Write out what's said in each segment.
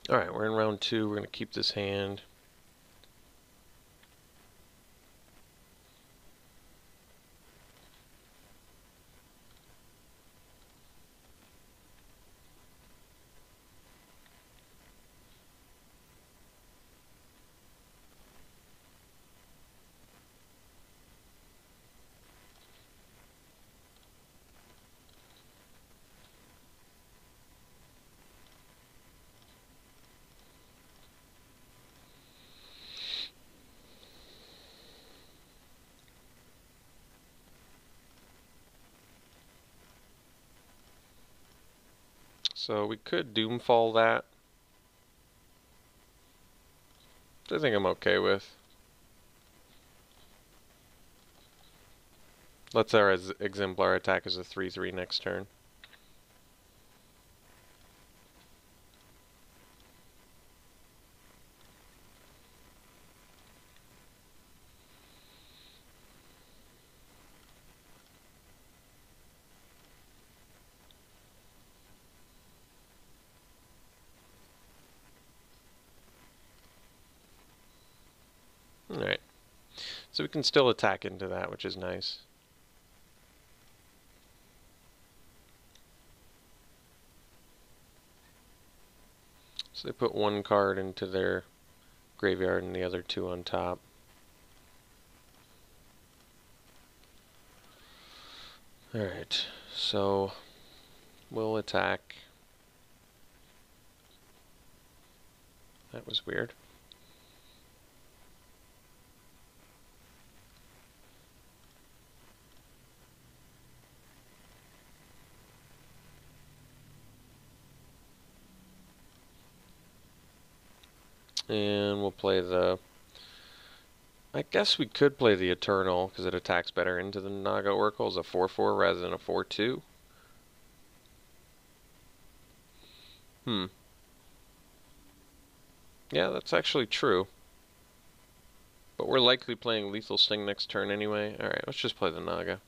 Alright, we're in round 2. We're going to keep this hand. So we could Doomfall that. I think I'm okay with. Let's our Exemplar attack as a 3/3 next turn. Alright. So we can still attack into that, which is nice. So they put one card into their graveyard and the other two on top. Alright, so we'll attack. That was weird. And we'll play the... I guess we could play the Eternal, because it attacks better into the Naga Oracle as a 4/4 rather than a 4/2. Yeah, that's actually true. But we're likely playing Lethal Sting next turn anyway. Alright, let's just play the Naga.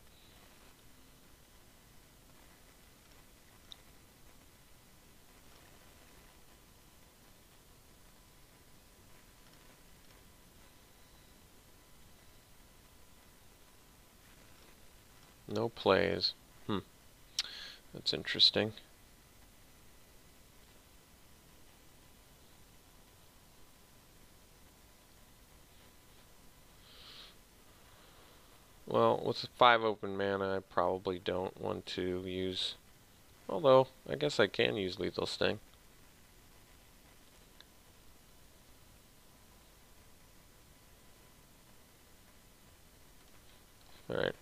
No plays. That's interesting. Well, with 5 open mana, I probably don't want to use... Although, I guess I can use Lethal Sting. Alright.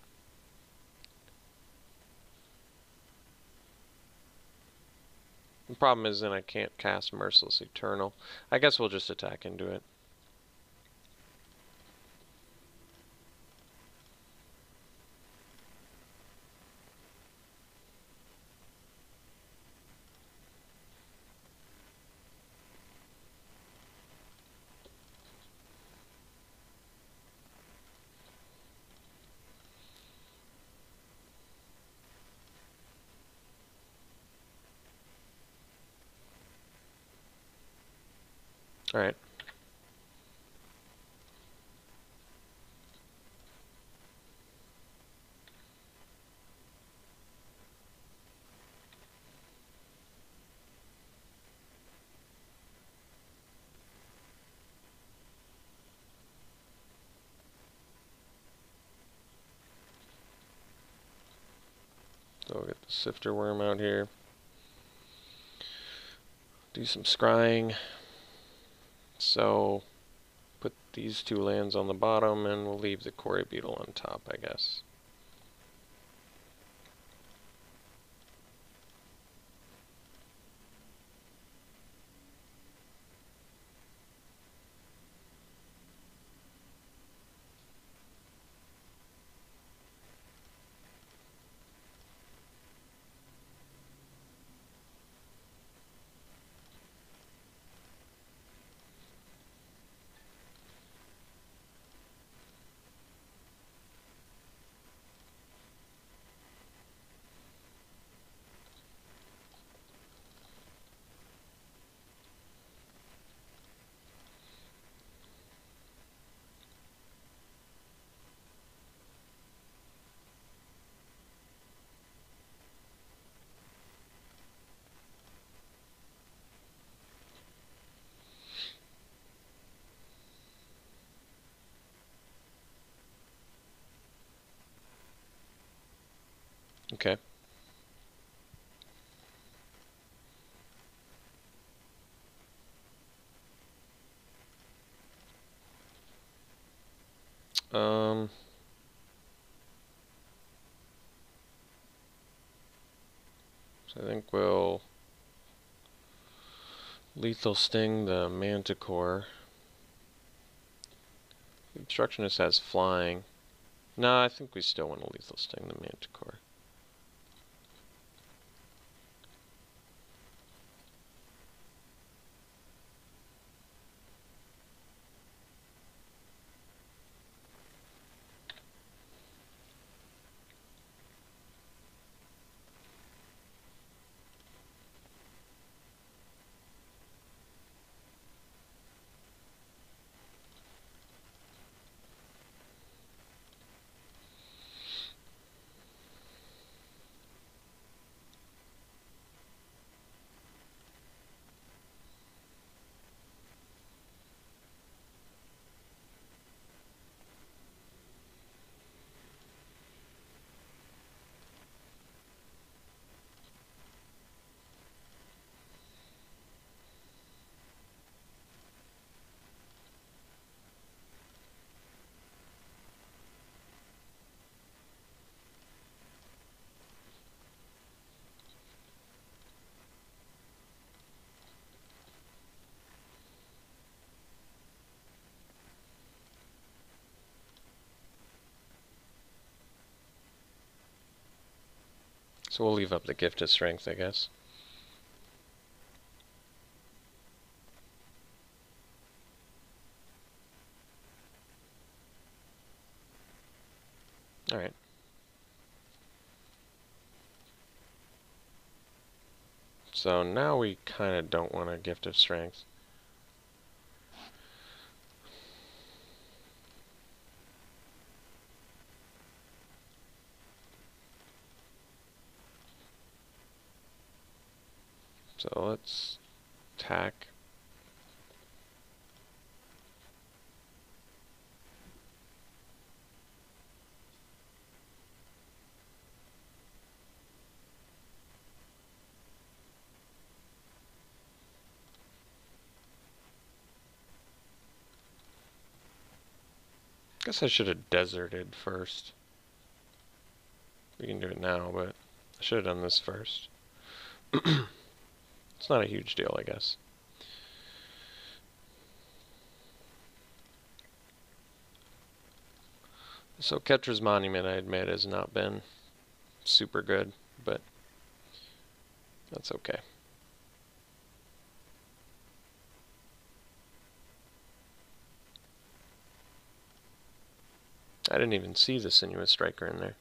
The problem is then I can't cast Merciless Eternal. I guess we'll just attack into it. Alright. So we'll get the Sifter Worm out here. Do some scrying. So, put these 2 lands on the bottom, and we'll leave the Quarry Beetle on top, I guess. Okay. So I think we'll lethal sting the manticore. The obstructionist has flying. No, I think we still want to lethal sting the manticore. So we'll leave up the gift of strength, I guess. Alright. So now we kind of don't want a gift of strength. So let's attack. Guess I should have deserted first. We can do it now, but I should have done this first. It's not a huge deal, I guess. So Ketra's Monument, I admit, has not been super good, but that's okay. I didn't even see the Sinuous Striker in there.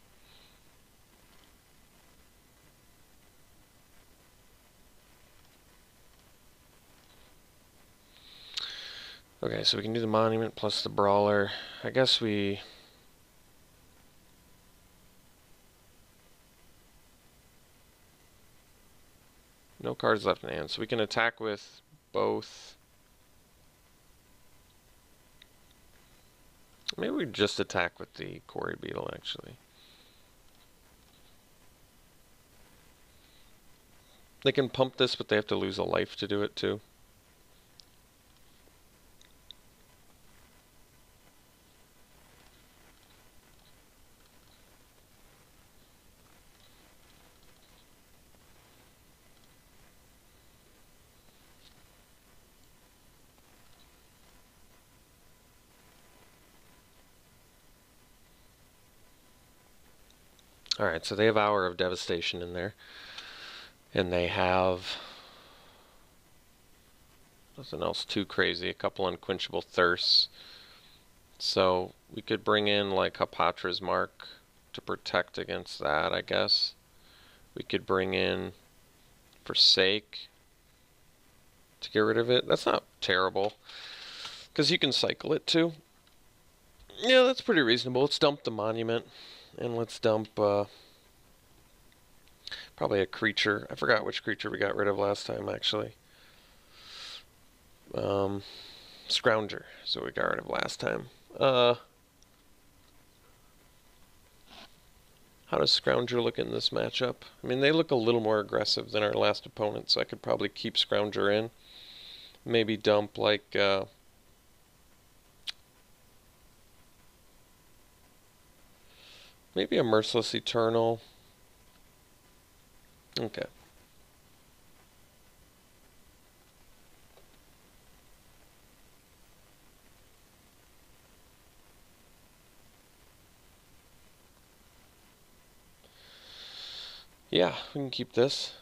Okay, so we can do the Monument plus the Brawler. I guess we... No cards left in hand, so we can attack with both. Maybe we just attack with the Quarry Beetle, actually. They can pump this, but they have to lose a life to do it, too. Alright, so they have Hour of Devastation in there. And they have... nothing else too crazy. A couple Unquenchable Thirsts. So we could bring in like Hapatra's Mark to protect against that, I guess. We could bring in Forsake to get rid of it. That's not terrible, because you can cycle it too. Yeah, that's pretty reasonable. Let's dump the Monument, and let's dump probably a creature. I forgot which creature we got rid of last time, actually. Scrounger, so we got rid of last time. How does Scrounger look in this matchup? I mean, they look a little more aggressive than our last opponent, so I could probably keep Scrounger in. Maybe dump like maybe a Merciless Eternal. Okay. Yeah, we can keep this.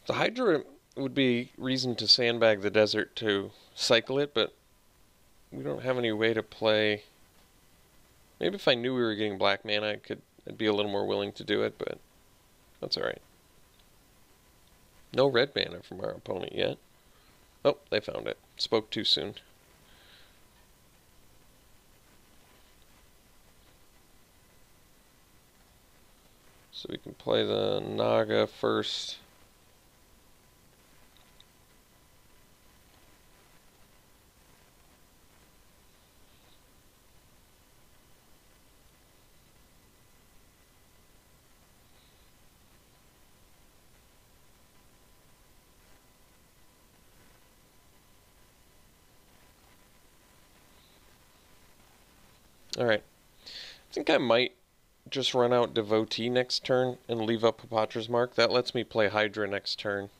The Hydra would be reason to sandbag the desert to cycle it, but we don't have any way to play. Maybe if I knew we were getting black mana, I'd be a little more willing to do it, but that's alright. No red mana from our opponent yet. Oh, they found it. Spoke too soon. So we can play the Naga first. Alright. I think I might just run out Devotee next turn and leave up Hapatra's Mark. That lets me play Hydra next turn.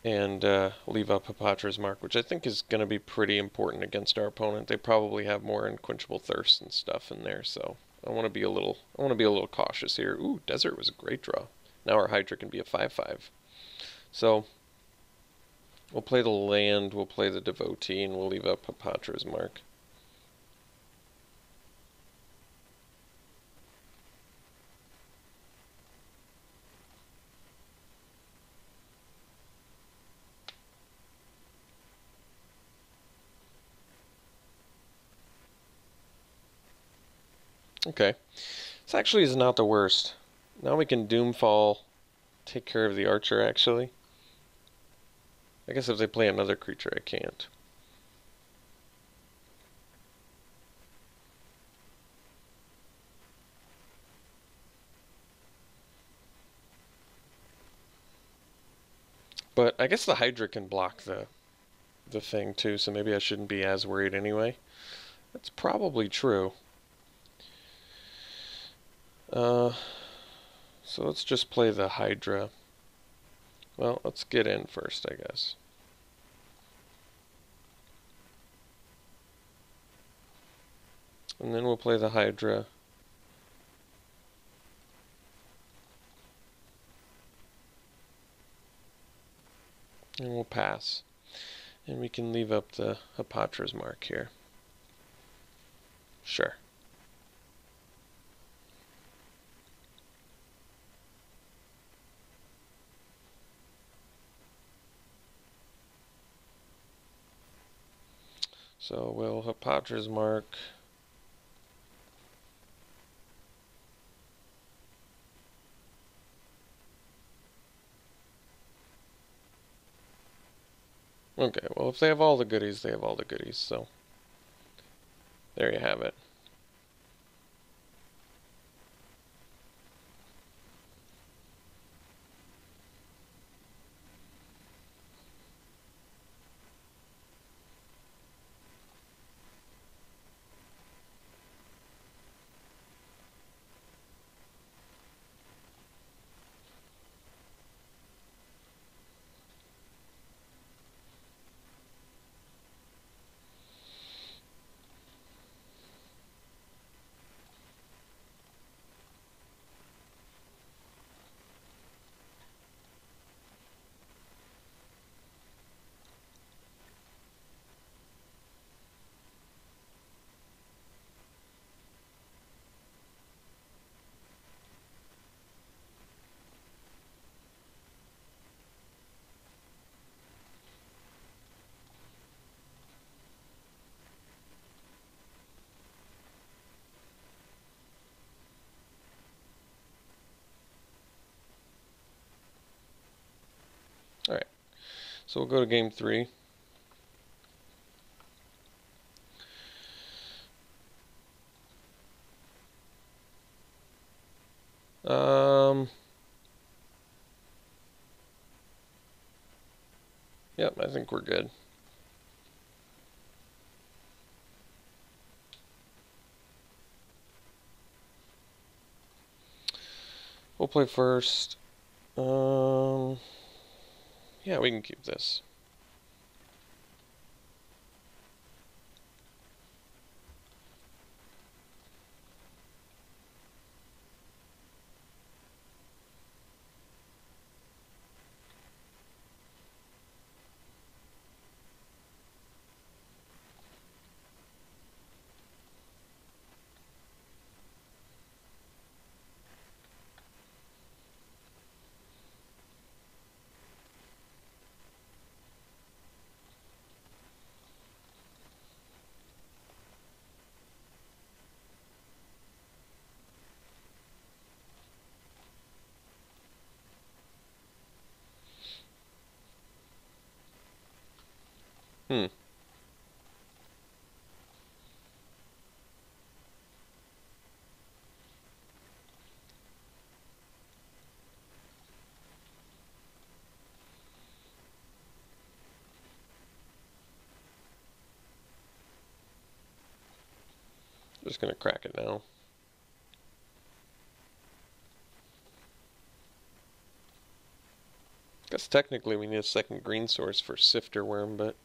And leave up Hapatra's Mark, which I think is going to be pretty important against our opponent. They probably have more Unquenchable Thirst and stuff in there, so I want to be a little cautious here. Ooh, Desert was a great draw. Now our Hydra can be a 5/5. So we'll play the land, we'll play the Devotee, and we'll leave up Hapatra's Mark. Okay. This actually is not the worst. Now we can Doomfall take care of the Archer, actually. I guess if they play another creature, I can't. But I guess the Hydra can block the thing too, so maybe I shouldn't be as worried anyway. That's probably true. So let's just play the Hydra. Well, let's get in first, I guess. And then we'll play the Hydra. And we'll pass. And we can leave up the Hapatra's Mark here. Sure. So we'll Hapatra's Mark. Okay, well if they have all the goodies, they have all the goodies, so there you have it. So we'll go to game 3. Yep, I think we're good. We'll play first. Yeah, we can keep this. Hmm. Just gonna crack it now. Guess technically we need a second green source for Sifter Worm, but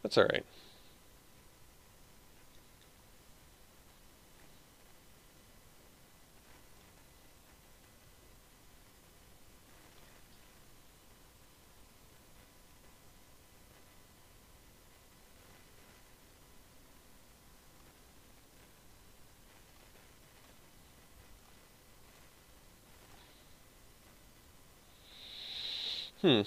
that's alright. Hmm.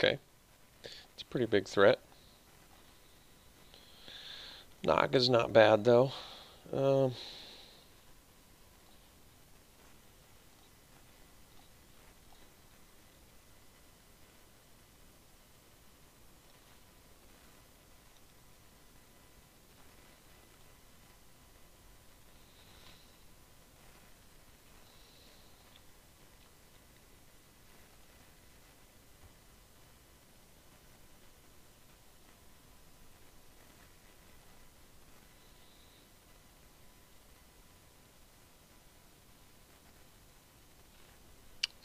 Okay. It's a pretty big threat. Naga's not bad though. Um,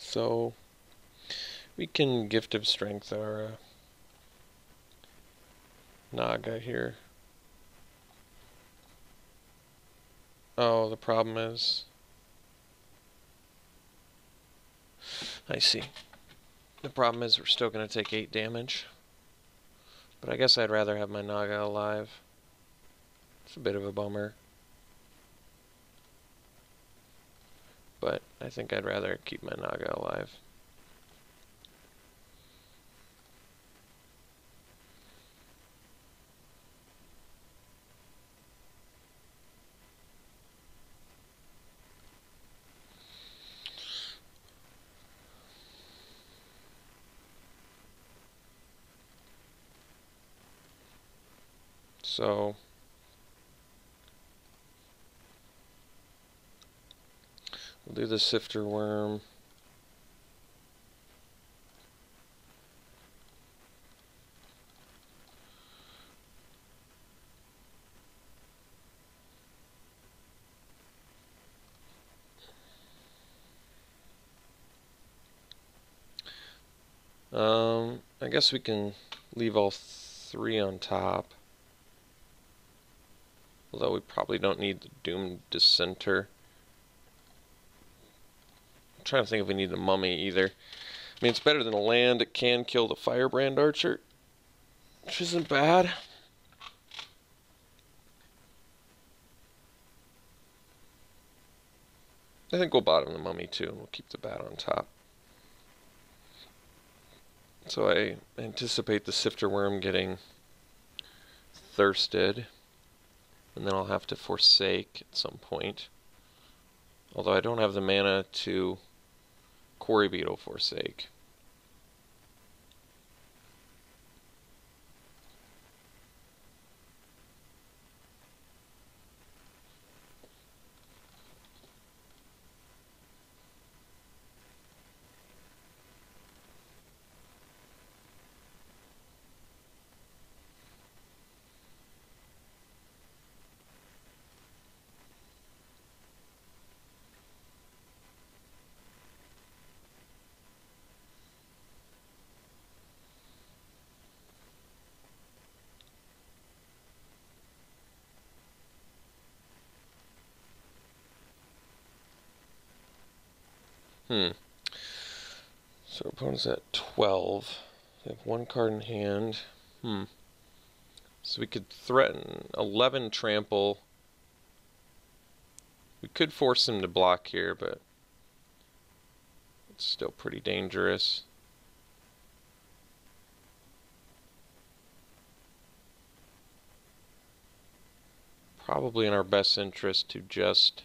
so we can Gift of Strength our Naga here. Oh, the problem is... I see. The problem is we're still going to take 8 damage. But I guess I'd rather have my Naga alive. It's a bit of a bummer. But I think I'd rather keep my Naga alive. So we'll do the Sifter Worm. I guess we can leave all three on top. Although we probably don't need the Doomed Dissenter. I'm trying to think if we need the Mummy either. I mean, it's better than a land. It can kill the Firebrand Archer, which isn't bad. I think we'll bottom the Mummy too, and we'll keep the Bat on top. So I anticipate the Sifter Worm getting thirsted, and then I'll have to Forsake at some point. Although I don't have the mana to Quarry Beetle Forsake. So our opponent's at 12. They have one card in hand. So we could threaten 11 trample. We could force him to block here, but it's still pretty dangerous. Probably in our best interest to just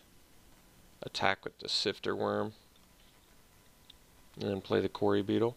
attack with the Sifter Worm and then play the Quarry Beetle.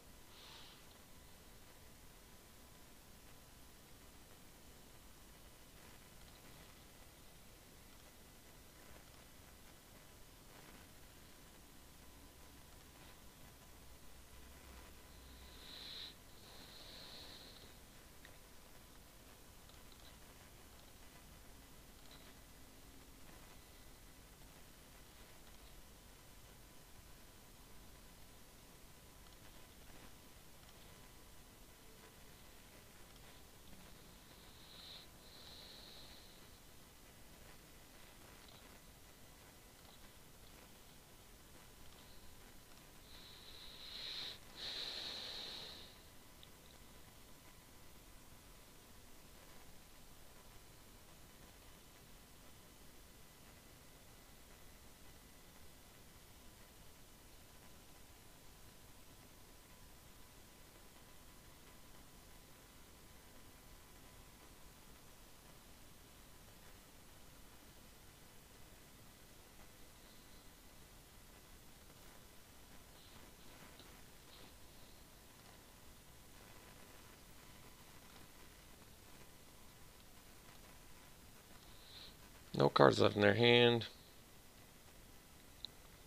No cards left in their hand.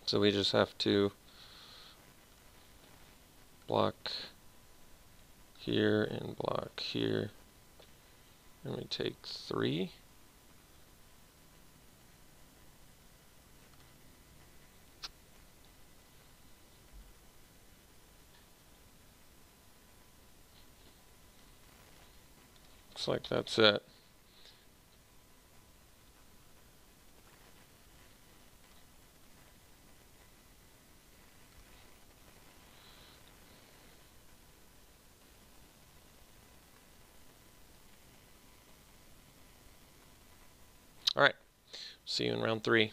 So we just have to block here and block here. And we take 3. Looks like that's it. All right, see you in round 3.